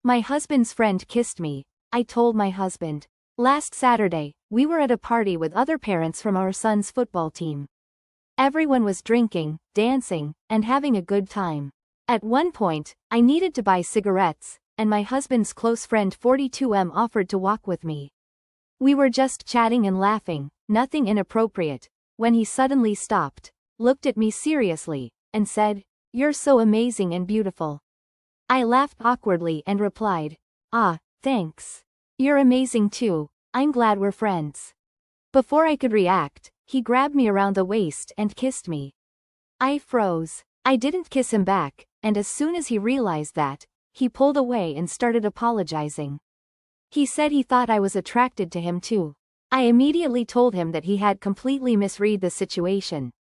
My husband's friend kissed me. I told my husband. Last Saturday, we were at a party with other parents from our son's football team. Everyone was drinking, dancing, and having a good time. At one point, I needed to buy cigarettes, and my husband's close friend 42M offered to walk with me. We were just chatting and laughing, nothing inappropriate, when he suddenly stopped, looked at me seriously, and said, "You're so amazing and beautiful." I laughed awkwardly and replied, "Ah, thanks. You're amazing too, I'm glad we're friends." Before I could react, he grabbed me around the waist and kissed me. I froze. I didn't kiss him back, and as soon as he realized that, he pulled away and started apologizing. He said he thought I was attracted to him too. I immediately told him that he had completely misread the situation.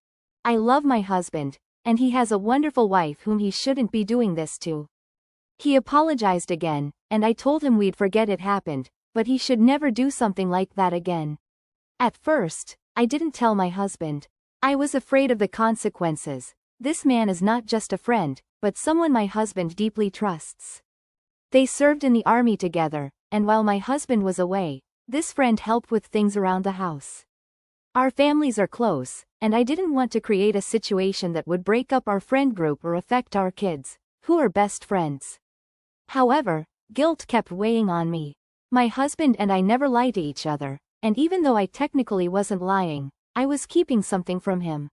I love my husband, and he has a wonderful wife whom he shouldn't be doing this to. He apologized again, and I told him we'd forget it happened, but he should never do something like that again. At first, I didn't tell my husband. I was afraid of the consequences. This man is not just a friend, but someone my husband deeply trusts. They served in the army together, and while my husband was away, this friend helped with things around the house. Our families are close, and I didn't want to create a situation that would break up our friend group or affect our kids, who are best friends. However, guilt kept weighing on me. My husband and I never lie to each other, and even though I technically wasn't lying, I was keeping something from him.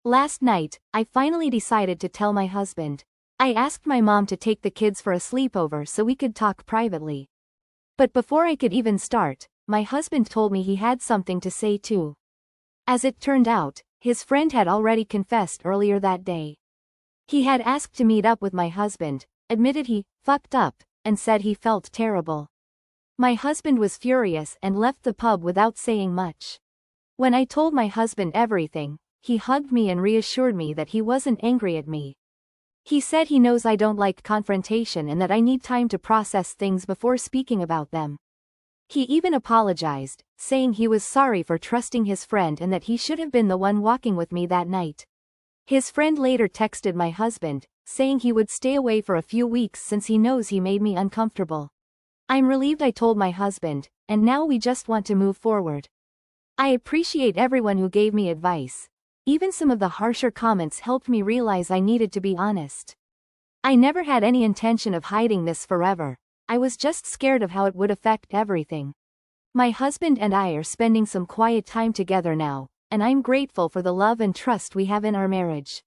Last night, I finally decided to tell my husband. I asked my mom to take the kids for a sleepover so we could talk privately. But before I could even start, my husband told me he had something to say too. As it turned out, his friend had already confessed earlier that day. He had asked to meet up with my husband, admitted he fucked up, and said he felt terrible. My husband was furious and left the pub without saying much. When I told my husband everything, he hugged me and reassured me that he wasn't angry at me. He said he knows I don't like confrontation and that I need time to process things before speaking about them. He even apologized, saying he was sorry for trusting his friend and that he should have been the one walking with me that night. His friend later texted my husband, saying he would stay away for a few weeks since he knows he made me uncomfortable. I'm relieved I told my husband, and now we just want to move forward. I appreciate everyone who gave me advice. Even some of the harsher comments helped me realize I needed to be honest. I never had any intention of hiding this forever. I was just scared of how it would affect everything. My husband and I are spending some quiet time together now, and I'm grateful for the love and trust we have in our marriage.